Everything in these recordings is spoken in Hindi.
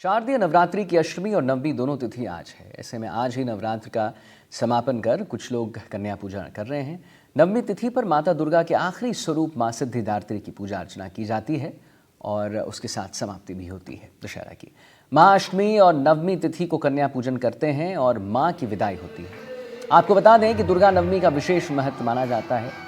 शारदीय नवरात्रि की अष्टमी और नवमी दोनों तिथि आज है। ऐसे में आज ही नवरात्र का समापन कर कुछ लोग कन्या पूजा कर रहे हैं। नवमी तिथि पर माता दुर्गा के आखिरी स्वरूप मां सिद्धिदात्री की पूजा अर्चना की जाती है और उसके साथ समाप्ति भी होती है दशहरा की। मां अष्टमी और नवमी तिथि को कन्या पूजन करते हैं और मां की विदाई होती है। आपको बता दें कि दुर्गा नवमी का विशेष महत्व माना जाता है।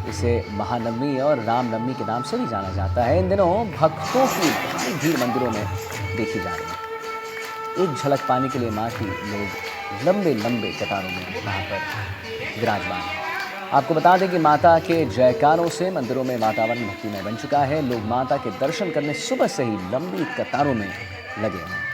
इसे महानवमी और रामनवमी के नाम से भी जाना जाता है। इन दिनों भक्तों की भारी भीड़ मंदिरों में देखी जा रही है। एक झलक पाने के लिए मां की लोग लंबे लंबे कतारों में वहां पर विराजमान हैं। आपको बता दें कि माता के जयकारों से मंदिरों में वातावरण भक्तिमय बन चुका है। लोग माता के दर्शन करने सुबह से ही लंबी कतारों में लगे हैं।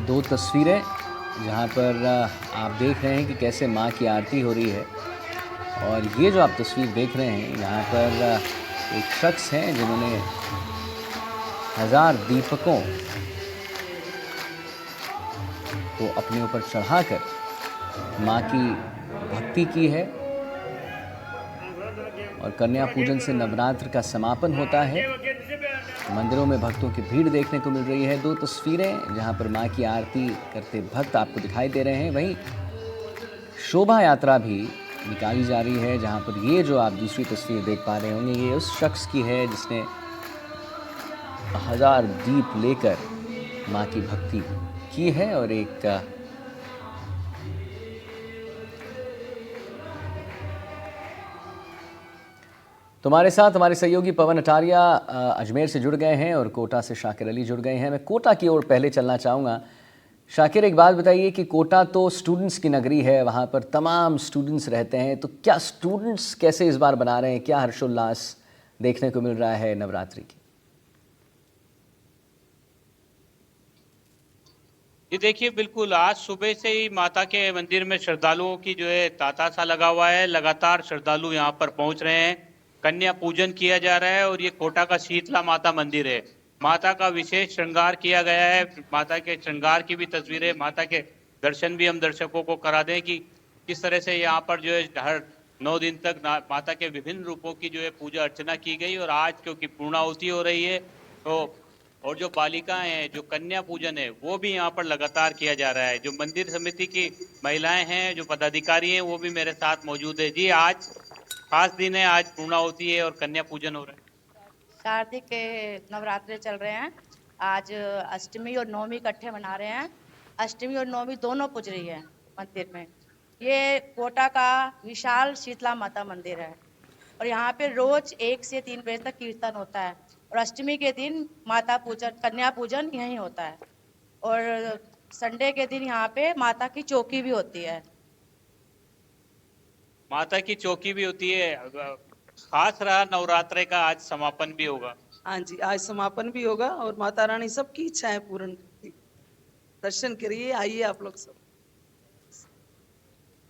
दो तस्वीरें जहां पर आप देख रहे हैं कि कैसे मां की आरती हो रही है, और ये जो आप तस्वीर देख रहे हैं यहाँ पर एक शख्स हैं जिन्होंने 1000 दीपकों को अपने ऊपर चढ़ाकर मां की भक्ति की है और कन्या पूजन से नवरात्र का समापन होता है। मंदिरों में भक्तों की भीड़ देखने को मिल रही है। दो तस्वीरें जहां पर मां की आरती करते भक्त आपको दिखाई दे रहे हैं। वहीं शोभा यात्रा भी निकाली जा रही है, जहां पर ये जो आप दूसरी तस्वीर देख पा रहे होंगे ये उस शख्स की है जिसने 1000 दीप लेकर मां की भक्ति की है। और एक तुम्हारे साथ हमारे सहयोगी पवन अटारिया अजमेर से जुड़ गए हैं और कोटा से शाकिर अली जुड़ गए हैं। मैं कोटा की ओर पहले चलना चाहूँगा। शाकिर, एक बात बताइए कि कोटा तो स्टूडेंट्स की नगरी है, वहाँ पर तमाम स्टूडेंट्स रहते हैं, तो क्या स्टूडेंट्स कैसे इस बार बना रहे हैं? क्या हर्षोल्लास देखने को मिल रहा है नवरात्रि की? ये देखिए, बिल्कुल आज सुबह से ही माता के मंदिर में श्रद्धालुओं की जो है तांता सा लगा हुआ है। लगातार श्रद्धालु यहाँ पर पहुंच रहे हैं, कन्या पूजन किया जा रहा है। और ये कोटा का शीतला माता मंदिर है। माता का विशेष श्रृंगार किया गया है। माता के श्रृंगार की भी तस्वीरें, माता के दर्शन भी हम दर्शकों को करा दें कि किस तरह से यहाँ पर जो है हर 9 दिन तक माता के विभिन्न रूपों की जो है पूजा अर्चना की गई। और आज क्योंकि पूर्णाहुति हो रही है, तो और जो बालिकाएं हैं, जो कन्या पूजन है, वो भी यहाँ पर लगातार किया जा रहा है। जो मंदिर समिति की महिलाएं हैं, जो पदाधिकारी हैं, वो भी मेरे साथ मौजूद है। जी, आज खास दिन है, आज पूर्णाहुति है और कन्या पूजन हो रहा है। शारदीय के नवरात्रे चल रहे हैं। आज अष्टमी और नवमी इकट्ठे मना रहे हैं। अष्टमी और नवमी दोनों पूज रही है मंदिर में। ये कोटा का विशाल शीतला माता मंदिर है और यहाँ पे रोज 1 से 3 बजे तक कीर्तन होता है। और अष्टमी के दिन माता पूजन, कन्या पूजन यहीं होता है। और संडे के दिन यहाँ पे माता की चौकी भी होती है। माता की चौकी भी होती है। खास रहा नवरात्रे का आज समापन भी होगा। हाँ जी, आज समापन भी होगा और माता रानी सबकी इच्छाएं पूर्ण करती। दर्शन करिए, आइए आप लोग सब।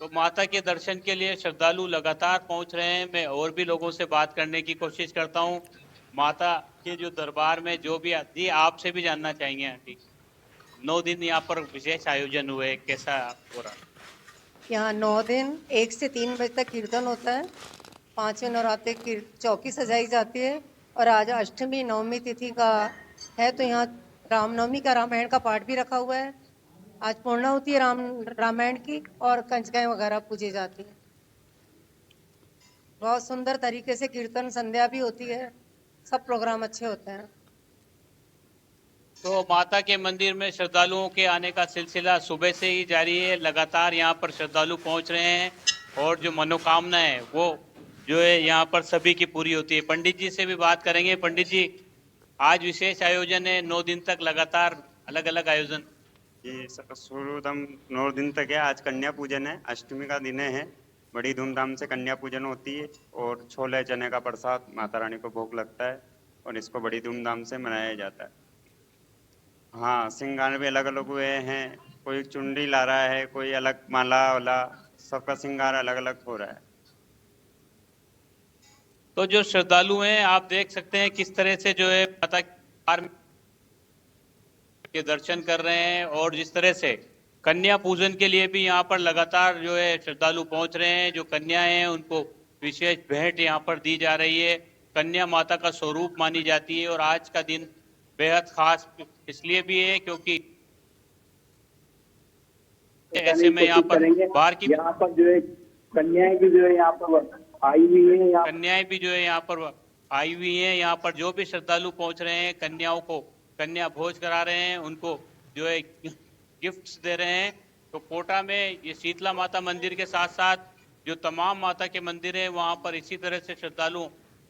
तो माता के दर्शन के लिए श्रद्धालु लगातार पहुंच रहे हैं। मैं और भी लोगों से बात करने की कोशिश करता हूं। माता के जो दरबार में जो भी जी, आपसे भी जानना चाहेंगे आंटी, 9 दिन यहाँ पर विशेष आयोजन हुए, कैसा हो रहा? यहाँ 9 दिन 1 से 3 बजे तक कीर्तन होता है। 5वें नवरात्रे की चौकी सजाई जाती है और आज अष्टमी नवमी तिथि का है, तो यहाँ रामनवमी का रामायण का पाठ भी रखा हुआ है। आज पूर्णाहुति है रामायण की और कंजकाएं वगैरह पूजी जाती है। बहुत सुंदर तरीके से कीर्तन संध्या भी होती है। सब प्रोग्राम अच्छे होते हैं। तो माता के मंदिर में श्रद्धालुओं के आने का सिलसिला सुबह से ही जारी है। लगातार यहाँ पर श्रद्धालु पहुँच रहे हैं और जो मनोकामना है वो जो है यहाँ पर सभी की पूरी होती है। पंडित जी से भी बात करेंगे। पंडित जी, आज विशेष आयोजन है, 9 दिन तक लगातार अलग अलग आयोजन। ये सूर्योदम 9 दिन तक है। आज कन्या पूजन है, अष्टमी का दिन है। बड़ी धूमधाम से कन्या पूजन होती है और छोले चने का प्रसाद माता रानी को भोग लगता है और इसको बड़ी धूमधाम से मनाया जाता है। हाँ, श्रृंगार भी अलग अलग हुए हैं। कोई चुनरी ला रहा है, कोई अलग माला वाला, सबका श्रृंगार अलग अलग हो रहा है। तो जो श्रद्धालु हैं, आप देख सकते हैं किस तरह से जो है माता के दर्शन कर रहे हैं, और जिस तरह से कन्या पूजन के लिए भी यहाँ पर लगातार जो है श्रद्धालु पहुंच रहे हैं। जो कन्याएं हैं उनको विशेष भेंट यहाँ पर दी जा रही है। कन्या माता का स्वरूप मानी जाती है और आज का दिन बेहद खास इसलिए भी है क्योंकि ऐसे में यहाँ पर बाहर की यहाँ पर जो है कन्याएं भी जो है यहाँ पर आई हुई है। कन्याएं भी जो है यहाँ पर आई हुई हैं। यहाँ पर जो भी श्रद्धालु पहुंच रहे हैं, कन्याओं को कन्या भोज करा रहे हैं, उनको जो है गिफ्ट्स दे रहे हैं। तो कोटा में ये शीतला माता मंदिर के साथ साथ जो तमाम माता के मंदिर हैं, वहाँ पर इसी तरह से श्रद्धालुओं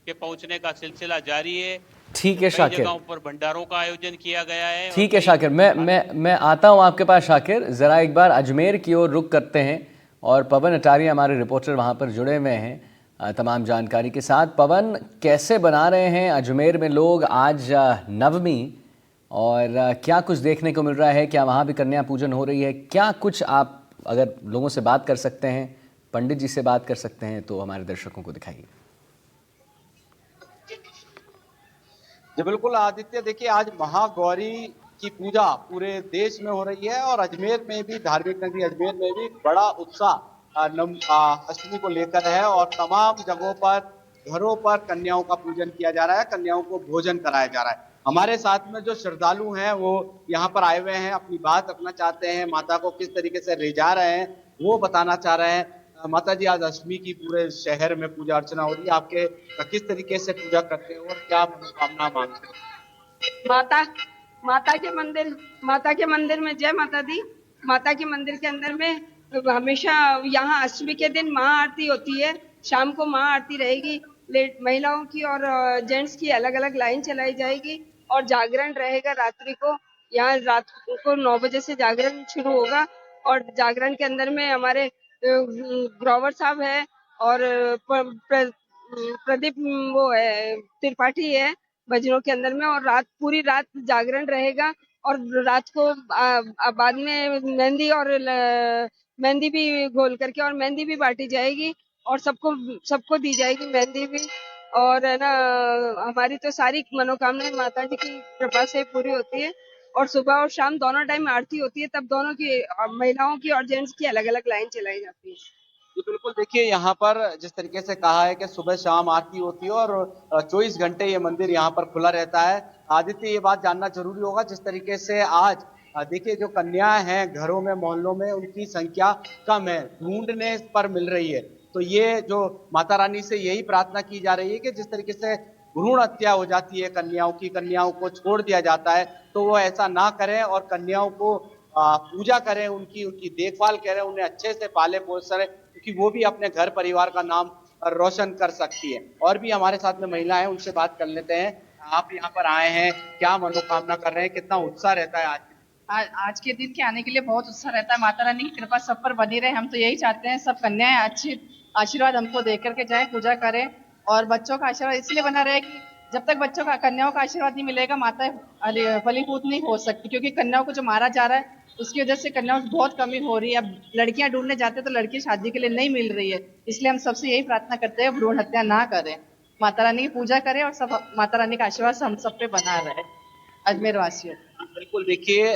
के पहुंचने का सिलसिला जारी है। ठीक है कई शाकिर, जगहों पर भंडारों का आयोजन किया गया है। ठीक है शाकिर, मैं आता हूँ आपके पास शाकिर। ज़रा एक बार अजमेर की ओर रुख करते हैं और पवन अटारी हमारे रिपोर्टर वहाँ पर जुड़े हुए हैं तमाम जानकारी के साथ। पवन, कैसे बना रहे हैं अजमेर में लोग आज नवमी, और क्या कुछ देखने को मिल रहा है? क्या वहाँ भी कन्या पूजन हो रही है? क्या कुछ आप अगर लोगों से बात कर सकते हैं, पंडित जी से बात कर सकते हैं, तो हमारे दर्शकों को दिखाइए। जी बिल्कुल आदित्य, देखिए आज महागौरी की पूजा पूरे देश में हो रही है और अजमेर में भी, धार्मिक नगरी अजमेर में भी बड़ा उत्साह अष्टमी को लेकर है और तमाम जगहों पर, घरों पर कन्याओं का पूजन किया जा रहा है, कन्याओं को भोजन कराया जा रहा है। हमारे साथ में जो श्रद्धालु हैं वो यहाँ पर आए हुए हैं, अपनी बात रखना चाहते हैं, माता को किस तरीके से रिझा रहे हैं वो बताना चाह रहे हैं। माता जी, आज अष्टमी की पूरे शहर में पूजा अर्चना हो रही है, आपके किस तरीके से पूजा करते हो और क्या मनोकामना मांगते हो? माता के मंदिर में जय माता दी। माता के मंदिर के अंदर में हमेशा यहाँ अष्टमी के दिन महाआरती होती है। शाम को महाआरती रहेगी, महिलाओं की और जेंट्स की अलग अलग लाइन चलाई जाएगी और जागरण रहेगा रात्रि को। यहाँ रात को 9 बजे से जागरण शुरू होगा और जागरण के अंदर में हमारे ग्रोवर साहब है और प्रदीप वो है, त्रिपाठी है भजनों के अंदर में, और पूरी रात जागरण रहेगा। और रात को बाद में मेहंदी भी घोल करके और मेहंदी भी बांटी जाएगी और सबको दी जाएगी मेहंदी भी। और है ना, हमारी तो सारी मनोकामनाएं माता जी की कृपा से पूरी होती है। और सुबह और शाम दोनों टाइम आरती होती है, तब दोनों की, महिलाओं की और जेंट्स की अलग अलग लाइन चलाई जाती है। जी बिल्कुल, देखिए यहाँ पर जिस तरीके से कहा है कि सुबह शाम आरती होती है और 24 घंटे ये मंदिर यहाँ पर खुला रहता है। आदित्य, ये बात जानना जरूरी होगा, जिस तरीके से आज देखिए जो कन्याएं हैं घरों में, मोहल्लों में, उनकी संख्या कम है, ढूंढने पर मिल रही है। तो ये जो माता रानी से यही प्रार्थना की जा रही है कि जिस तरीके से भ्रूण हत्या हो जाती है कन्याओं की, कन्याओं को छोड़ दिया जाता है, तो वो ऐसा ना करें और कन्याओं को पूजा करें, उनकी देखभाल करें, उन्हें अच्छे से पाले पोसें, क्योंकि वो भी अपने घर परिवार का नाम रोशन कर सकती है। और भी हमारे साथ में महिला है, उनसे बात कर लेते हैं। आप यहाँ पर आए हैं, क्या मनोकामना कर रहे हैं, कितना उत्साह रहता है आज के दिन के आने के लिए? बहुत उत्साह रहता है। माता रानी की कृपा सब पर बनी रहे, हम तो यही चाहते हैं। सब कन्याएं अच्छी आशीर्वाद हमको दे करके जाएं, पूजा करें, और बच्चों का आशीर्वाद इसलिए बना रहे कि जब तक बच्चों का, कन्याओं का आशीर्वाद नहीं मिलेगा, माता फलीभूत नहीं हो सकती। क्योंकि कन्याओं को जो मारा जा रहा है उसकी वजह से कन्याओं की बहुत कमी हो रही है। अब लड़कियां ढूंढने जाते हैं तो लड़की शादी के लिए नहीं मिल रही है। इसलिए हम सबसे यही प्रार्थना करते हैं, भ्रूण हत्या ना करें, माता रानी की पूजा करें और सब माता रानी का आशीर्वाद हम सब पे बना रहे, अजमेर वासियों। बिल्कुल, देखिए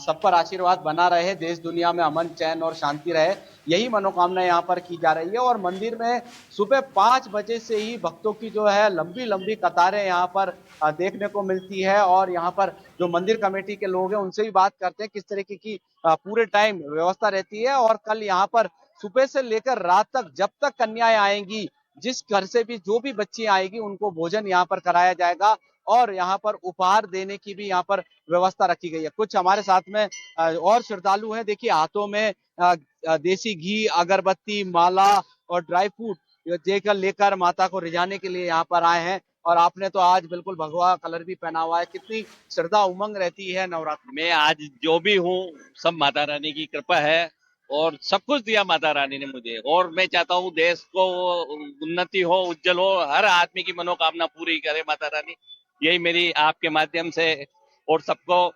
सब पर आशीर्वाद बना रहे, देश दुनिया में अमन चैन और शांति रहे, यही मनोकामना यहाँ पर की जा रही है। और मंदिर में सुबह 5 बजे से ही भक्तों की जो है लंबी लंबी कतारें यहाँ पर देखने को मिलती है। और यहाँ पर जो मंदिर कमेटी के लोग हैं उनसे भी बात करते हैं किस तरीके की पूरे टाइम व्यवस्था रहती है। और कल यहाँ पर सुबह से लेकर रात तक, जब तक कन्याएं आएंगी, जिस घर से भी जो भी बच्ची आएगी, उनको भोजन यहाँ पर कराया जाएगा और यहाँ पर उपहार देने की भी यहाँ पर व्यवस्था रखी गई है। कुछ हमारे साथ में और श्रद्धालु हैं, देखिए हाथों में देसी घी, अगरबत्ती, माला और ड्राई फ्रूट जेकर लेकर माता को रिझाने के लिए यहाँ पर आए हैं। और आपने तो आज बिल्कुल भगवा कलर भी पहना हुआ है, कितनी श्रद्धा उमंग रहती है नवरात्र में। मैं आज जो भी हूँ सब माता रानी की कृपा है और सब कुछ दिया माता रानी ने मुझे, और मैं चाहता हूँ देश को उन्नति हो, उज्जवल हो, हर आदमी की मनोकामना पूरी करे माता रानी। यही मेरी आपके माध्यम से और सबको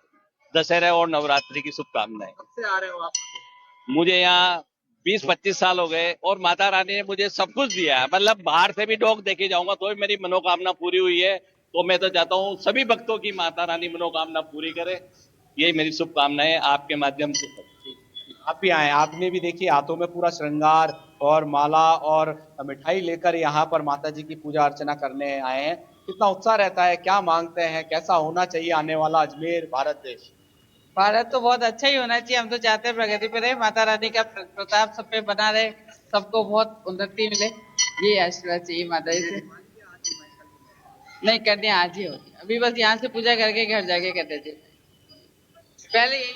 दशहरा और नवरात्रि की शुभकामनाएं। कब से आ रहे हो आप? मुझे यहाँ 20-25 साल हो गए और माता रानी ने मुझे सब कुछ दिया है। मतलब बाहर से भी डॉग देखे जाऊंगा तो भी मेरी मनोकामना पूरी हुई है। तो मैं तो चाहता हूँ सभी भक्तों की माता रानी मनोकामना पूरी करे, यही मेरी शुभकामनाएं आपके माध्यम से। आप भी आए, आपने भी देखिए हाथों में पूरा श्रृंगार और माला और मिठाई लेकर यहाँ पर माता जी की पूजा अर्चना करने आए हैं। कितना उत्साह रहता है, क्या मांगते हैं, कैसा होना चाहिए आने वाला अजमेर भारत देश? भारत तो बहुत अच्छा ही होना चाहिए। हम तो चाहते हैं प्रगति पे रहे, माता रानी का प्रताप सब पे बना रहे, सबको बहुत उन्नति मिले, ये आशीर्वाद चाहिए माता जी से। नहीं, कन्या आज ही होगी, अभी बस यहाँ से पूजा करके घर जाके करते थे, पहले यही।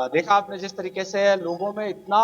देखा आपने जिस तरीके से लोगों में इतना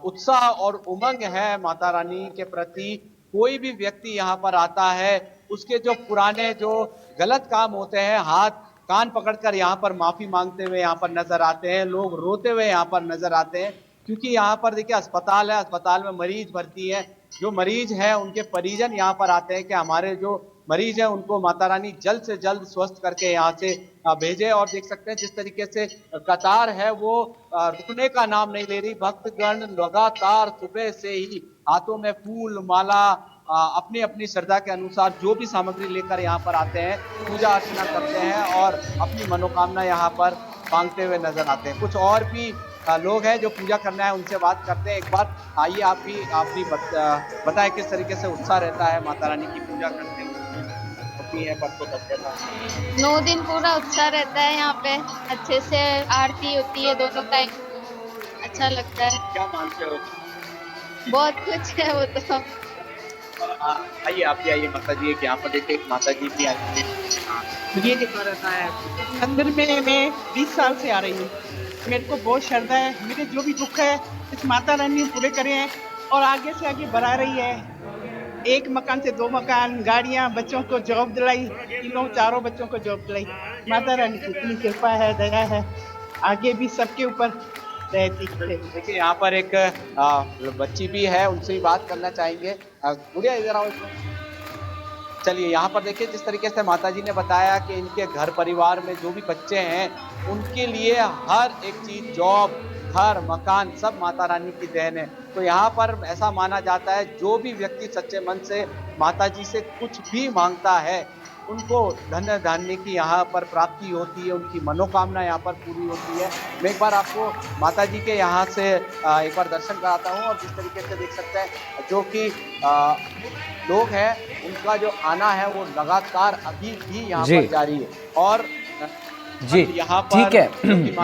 उत्साह और उमंग है माता रानी के प्रति। कोई भी व्यक्ति यहाँ पर आता है, उसके जो पुराने जो गलत काम होते हैं, हाथ कान पकड़कर यहाँ पर माफी मांगते हुए यहाँ पर नजर आते हैं, लोग रोते हुए यहाँ पर नजर आते हैं। क्योंकि यहाँ पर देखिए अस्पताल है, अस्पताल में मरीज भर्ती है, जो मरीज है उनके परिजन यहाँ पर आते हैं कि हमारे जो मरीज है उनको माता रानी जल्द से जल्द स्वस्थ करके यहाँ से भेजे। और देख सकते हैं जिस तरीके से कतार है वो रुकने का नाम नहीं ले रही। भक्तगण लगातार सुबह से ही हाथों में फूल माला अपनी अपनी श्रद्धा के अनुसार जो भी सामग्री लेकर यहाँ पर आते हैं, पूजा अर्चना करते हैं और अपनी मनोकामना यहाँ पर मांगते हुए नजर आते हैं। कुछ और भी लोग हैं जो पूजा करना है, उनसे बात करते हैं। एक बार आइए, आप भी बताएं किस तरीके से उत्साह रहता है माता रानी की पूजा करते हुए। 9 दिन पूरा उत्साह रहता है यहाँ पे, अच्छे से आरती होती है दोनों टाइम, अच्छा लगता है। क्या मानते हो? बहुत कुछ है वो तो। आइए, आप भी आइए माता जी के यहाँ पर, देखिए माता जी भी आई है। ये दिखा रहता है मंदिर में। मैं 20 साल से आ रही हूँ, मेरे को बहुत श्रद्धा है। मेरे जो भी दुख है इस माता रानी ने पूरे करे हैं और आगे से आगे बढ़ा रही है। 1 मकान से 2 मकान, गाड़ियाँ, बच्चों को जॉब दिलाई, 3-4 बच्चों को जॉब दिलाई। माता रानी की इतनी कृपा है, दया है, आगे भी सबके ऊपर रहती है। देखिए यहाँ पर एक बच्ची भी है, उनसे भी बात करना चाहेंगे। बुढ़िया इधर आओ। चलिए, यहाँ पर देखिए जिस तरीके से माता जी ने बताया कि इनके घर परिवार में जो भी बच्चे हैं उनके लिए हर एक चीज, जॉब, घर, मकान, सब माता रानी की देन है। तो यहाँ पर ऐसा माना जाता है जो भी व्यक्ति सच्चे मन से माता जी से कुछ भी मांगता है उनको धन्य धान्य की यहाँ पर प्राप्ति होती है, उनकी मनोकामना यहाँ पर पूरी होती है। मैं एक बार आपको माता जी के यहाँ से एक बार दर्शन कराता हूँ। और जिस तरीके से देख सकते हैं जो कि लोग हैं उनका जो आना है वो लगातार अभी भी यहाँ पर जारी है। और जी ठीक है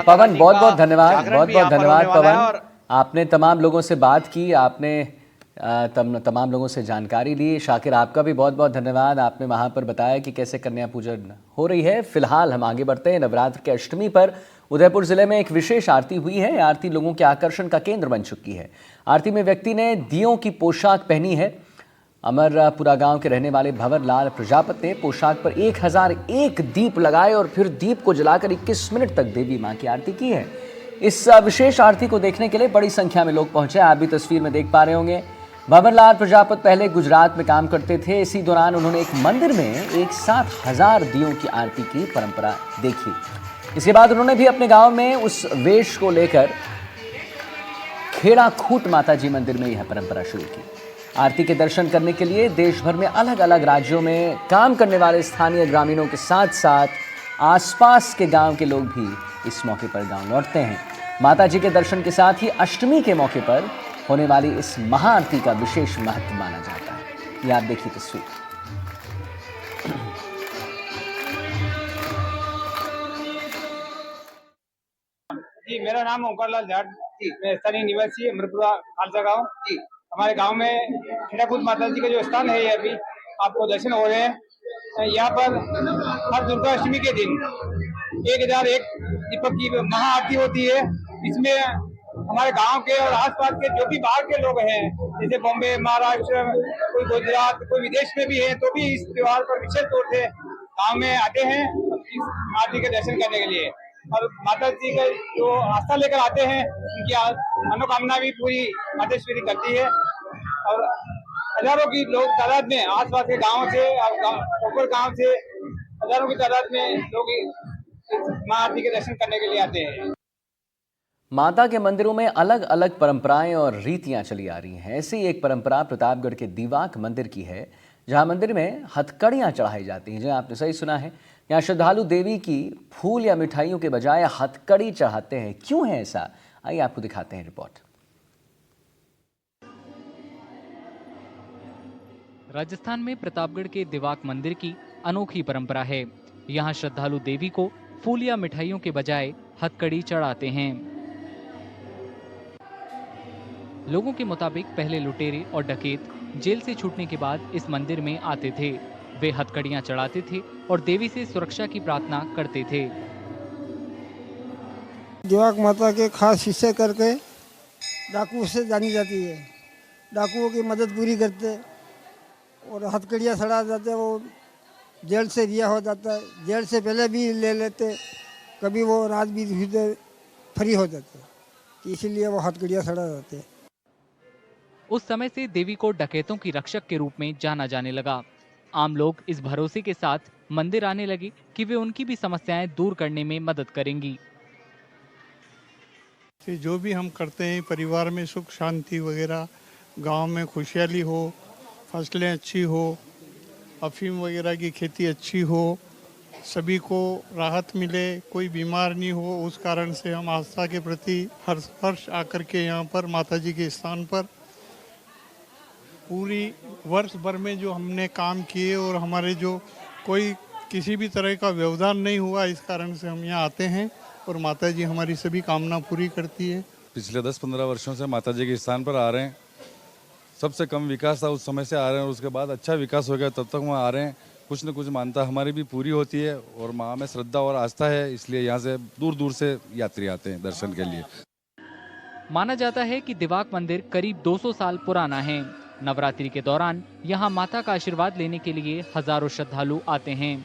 पवन, बहुत बहुत धन्यवाद, बहुत बहुत धन्यवाद पवन। आपने तमाम लोगों से बात की, आपने तमाम लोगों से जानकारी ली। शाकिर, आपका भी बहुत बहुत धन्यवाद, आपने वहाँ पर बताया कि कैसे कन्या पूजन हो रही है। फिलहाल हम आगे बढ़ते हैं। नवरात्र के अष्टमी पर उदयपुर जिले में एक विशेष आरती हुई है। आरती लोगों के आकर्षण का केंद्र बन चुकी है। आरती में व्यक्ति ने दियों की पोशाक पहनी है। अमरपुरा गांव के रहने वाले भंवर लाल प्रजापति ने पोशाक पर 1001 दीप लगाए और फिर दीप को जलाकर 21 मिनट तक देवी मां की आरती की है। इस विशेष आरती को देखने के लिए बड़ी संख्या में लोग पहुंचे। आप भी तस्वीर में देख पा रहे होंगे। भंवर लाल प्रजापति पहले गुजरात में काम करते थे। इसी दौरान उन्होंने एक मंदिर में एक साथ 1000 दियों की आरती की परंपरा देखी। इसके बाद उन्होंने भी अपने गांव में उस वेश को लेकर खेड़ा खूट माता जी मंदिर में यह परंपरा शुरू की। आरती के दर्शन करने के लिए देश भर में अलग अलग राज्यों में काम करने वाले स्थानीय ग्रामीणों के साथ साथ आसपास के गांव के लोग भी इस मौके पर गांव लौटते हैं। माता जी के दर्शन के साथ ही अष्टमी के मौके पर होने वाली इस महाआरती का विशेष महत्व माना जाता है। ये आप देखिए तस्वीर। जी, मेरा नाम ओंकार लाल जाट, मैं स्थानीय निवासी अमरपुरा खालसा गाँव। हमारे गांव में खेड़ाकूट माता जी का जो स्थान है, ये अभी आपको दर्शन हो रहे हैं। यहाँ पर हर दुर्गा अष्टमी के दिन 1001 दीपक की महाआरती होती है। इसमें हमारे गांव के और आसपास के जो भी बाहर के लोग हैं, जैसे बॉम्बे, महाराष्ट्र, कोई गुजरात, कोई विदेश में भी है, तो भी इस त्योहार पर विशेष तौर से गांव में आते हैं इस माता के दर्शन करने के लिए। और माता जी का जो आस्था लेकर आते हैं, उनकी मनोकामना भी पूरी मातेश्वरी करती है। और हजारों की लोग तादाद में आसपास के गाँव से और गाँव से हजारों की तादाद में लोग माँ आरती के दर्शन करने के लिए आते हैं। माता के मंदिरों में अलग अलग परंपराएं और रीतियां चली आ रही हैं। ऐसी एक परंपरा प्रतापगढ़ के दीवाक मंदिर की है, जहां मंदिर में हथकड़ियां चढ़ाई जाती हैं। जी आपने सही सुना है, यहाँ श्रद्धालु देवी की फूल या मिठाइयों के बजाय हथकड़ी चढ़ाते हैं। क्यों है ऐसा, आइए आपको दिखाते हैं रिपोर्ट। राजस्थान में प्रतापगढ़ के दीवाक मंदिर की अनोखी परंपरा है। यहाँ श्रद्धालु देवी को फूल या मिठाइयों के बजाय हथकड़ी चढ़ाते हैं। लोगों के मुताबिक पहले लुटेरे और डकैत जेल से छूटने के बाद इस मंदिर में आते थे। वे हथकड़ियां चढ़ाते थे और देवी से सुरक्षा की प्रार्थना करते थे। दीवाक माता के खास हिस्से करके डाकुओं से जानी जाती है। डाकुओं की मदद पूरी करते और हथकड़ियाँ चढ़ा जाते। वो जेल से रिहा हो जाता है, जेल से पहले भी ले लेते, कभी वो रात भी हुई फ्री हो जाते, इसीलिए वो हथकड़ियाँ चढ़ा जाते हैं। उस समय से देवी को डकैतों की रक्षक के रूप में जाना जाने लगा। आम लोग इस भरोसे के साथ मंदिर आने लगे कि वे उनकी भी समस्याएं दूर करने में मदद करेंगी। जो भी हम करते हैं, परिवार में सुख शांति वगैरह, गांव में खुशहाली हो, फसलें अच्छी हो, अफीम वगैरह की खेती अच्छी हो, सभी को राहत मिले, कोई बीमार नहीं हो, उस कारण से हम आस्था के प्रति हर वर्ष आकर के यहाँ पर माता जी के स्थान पर पूरी वर्ष भर में जो हमने काम किए और हमारे जो कोई किसी भी तरह का व्यवधान नहीं हुआ, इस कारण से हम यहाँ आते हैं और माता जी हमारी सभी कामना पूरी करती है। पिछले 10-15 वर्षों से माता जी के स्थान पर आ रहे हैं। सबसे कम विकास था उस समय से आ रहे हैं और उसके बाद अच्छा विकास हो गया, तब तक वहाँ आ रहे हैं। कुछ न कुछ मानता हमारी भी पूरी होती है और माँ में श्रद्धा और आस्था है, इसलिए यहाँ से दूर दूर से यात्री आते हैं दर्शन के लिए। माना जाता है कि दीवाक मंदिर करीब 200 साल पुराना है। नवरात्रि के दौरान यहाँ माता का आशीर्वाद लेने के लिए हजारों श्रद्धालु आते हैं।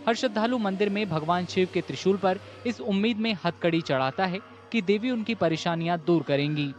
हर श्रद्धालु मंदिर में भगवान शिव के त्रिशूल पर इस उम्मीद में हथकड़ी चढ़ाता है कि देवी उनकी परेशानियां दूर करेंगी।